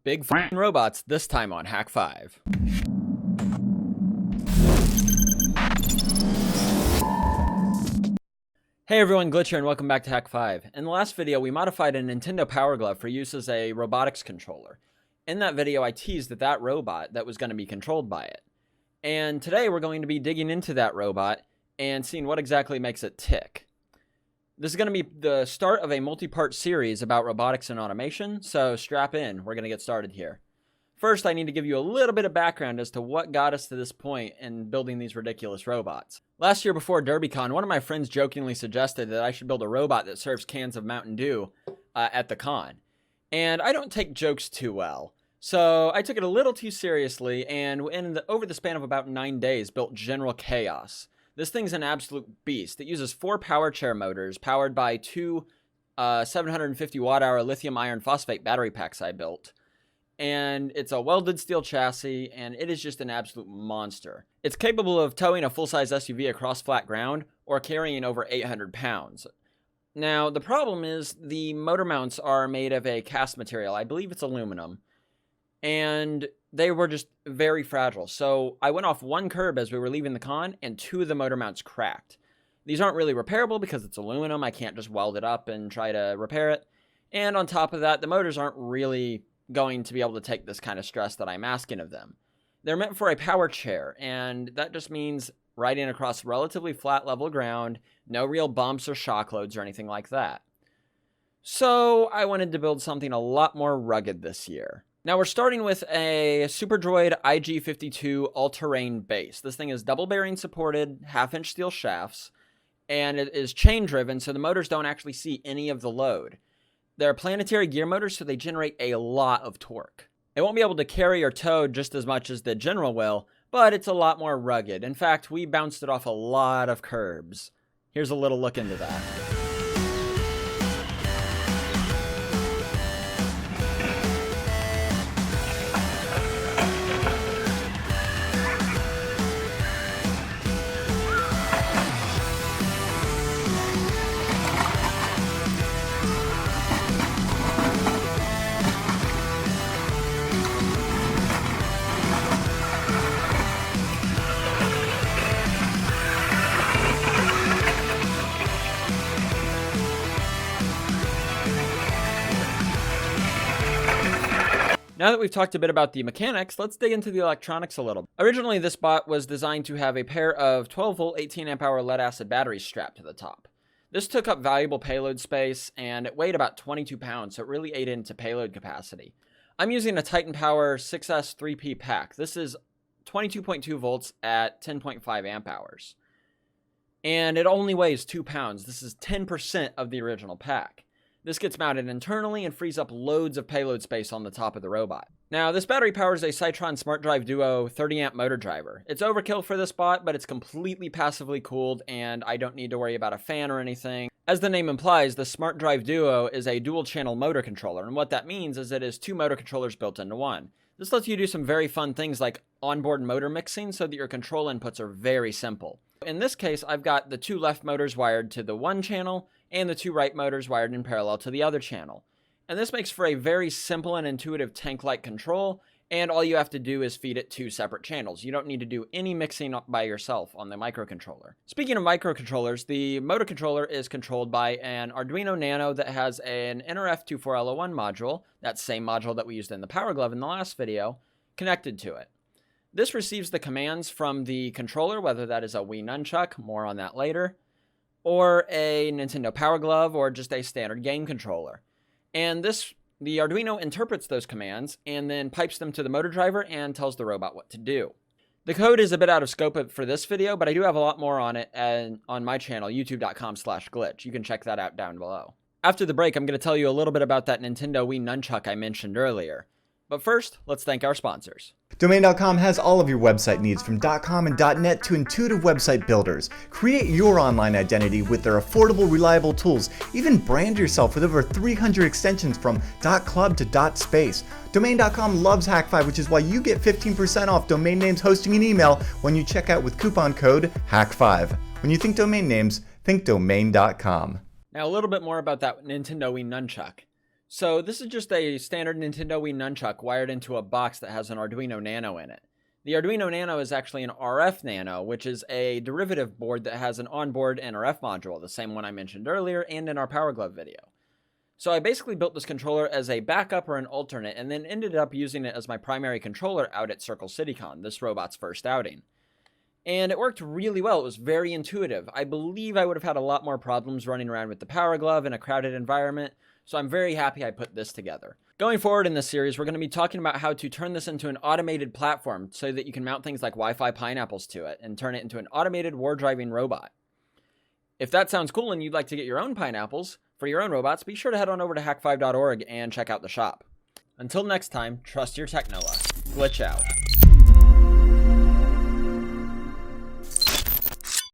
Big f***ing robots, this time on Hak5. Hey everyone, Glytch here and welcome back to Hak5. In the last video, we modified a Nintendo Power Glove for use as a robotics controller. In that video, I teased that robot that was going to be controlled by it. And today, we're going to be digging into that robot and seeing what exactly makes it tick. This is going to be the start of a multi-part series about robotics and automation, so strap in, we're going to get started here. First, I need to give you a little bit of background as to what got us to this point in building these ridiculous robots. Last year before DerbyCon, one of my friends jokingly suggested that I should build a robot that serves cans of Mountain Dew at the con. And I don't take jokes too well, so I took it a little too seriously and over the span of about 9 days built General Chaos. This thing's an absolute beast. It uses 4 power chair motors powered by 2 750 watt-hour lithium iron phosphate battery packs I built. And it's a welded steel chassis, and it is just an absolute monster. It's capable of towing a full-size SUV across flat ground or carrying over 800 pounds. Now, the problem is the motor mounts are made of a cast material. I believe it's aluminum. And they were just very fragile. So I went off one curb as we were leaving the con, and 2 of the motor mounts cracked. These aren't really repairable because it's aluminum. I can't just weld it up and try to repair it. And on top of that, the motors aren't really going to be able to take this kind of stress that I'm asking of them. They're meant for a power chair, and that just means riding across relatively flat level ground, no real bumps or shock loads or anything like that. So I wanted to build something a lot more rugged this year. Now we're starting with a Super Droid IG-52 all-terrain base. This thing is double bearing supported, half-inch steel shafts, and it is chain driven, so the motors don't actually see any of the load. They're planetary gear motors, so they generate a lot of torque. It won't be able to carry or tow just as much as the General will, but it's a lot more rugged. In fact, we bounced it off a lot of curbs. Here's a little look into that. Now that we've talked a bit about the mechanics, let's dig into the electronics a little. Originally, this bot was designed to have a pair of 12-volt, 18-amp-hour lead-acid batteries strapped to the top. This took up valuable payload space, and it weighed about 22 pounds, so it really ate into payload capacity. I'm using a Titan Power 6S 3P pack. This is 22.2 volts at 10.5 amp hours. And it only weighs 2 pounds. This is 10% of the original pack. This gets mounted internally and frees up loads of payload space on the top of the robot. Now, this battery powers a Cytron Smart Drive Duo 30-amp motor driver. It's overkill for this bot, but it's completely passively cooled, and I don't need to worry about a fan or anything. As the name implies, the Smart Drive Duo is a dual-channel motor controller, and what that means is it is 2 motor controllers built into one. This lets you do some very fun things like onboard motor mixing so that your control inputs are very simple. In this case, I've got the 2 left motors wired to the one channel, and the 2 right motors wired in parallel to the other channel. And this makes for a very simple and intuitive tank-like control, and all you have to do is feed it 2 separate channels. You don't need to do any mixing by yourself on the microcontroller. Speaking of microcontrollers, the motor controller is controlled by an Arduino Nano that has an NRF24L01 module, that same module that we used in the Power Glove in the last video, connected to it. This receives the commands from the controller, whether that is a Wii Nunchuk, more on that later, or a Nintendo Power Glove, or just a standard game controller. And the Arduino interprets those commands and then pipes them to the motor driver and tells the robot what to do. The code is a bit out of scope for this video, but I do have a lot more on it on my channel, youtube.com/glitch. You can check that out down below. After the break, I'm going to tell you a little bit about that Nintendo Wii Nunchuk I mentioned earlier. But first, let's thank our sponsors. Domain.com has all of your website needs, from .com and .net to intuitive website builders. Create your online identity with their affordable, reliable tools. Even brand yourself with over 300 extensions from .club to .space. Domain.com loves Hak5, which is why you get 15% off domain names, hosting, and email when you check out with coupon code Hak5. When you think domain names, think Domain.com. Now a little bit more about that Nintendo Wii Nunchuk. So this is just a standard Nintendo Wii Nunchuk wired into a box that has an Arduino Nano in it. The Arduino Nano is actually an RF Nano, which is a derivative board that has an onboard NRF module, the same one I mentioned earlier and in our Power Glove video. So I basically built this controller as a backup or an alternate, and then ended up using it as my primary controller out at Circle CityCon, this robot's first outing. And it worked really well. It was very intuitive. I believe I would have had a lot more problems running around with the Power Glove in a crowded environment, so I'm very happy I put this together. Going forward in this series, we're going to be talking about how to turn this into an automated platform so that you can mount things like Wi-Fi pineapples to it and turn it into an automated war-driving robot. If that sounds cool and you'd like to get your own pineapples for your own robots, be sure to head on over to hak5.org and check out the shop. Until next time, trust your techno luck. Glytch out.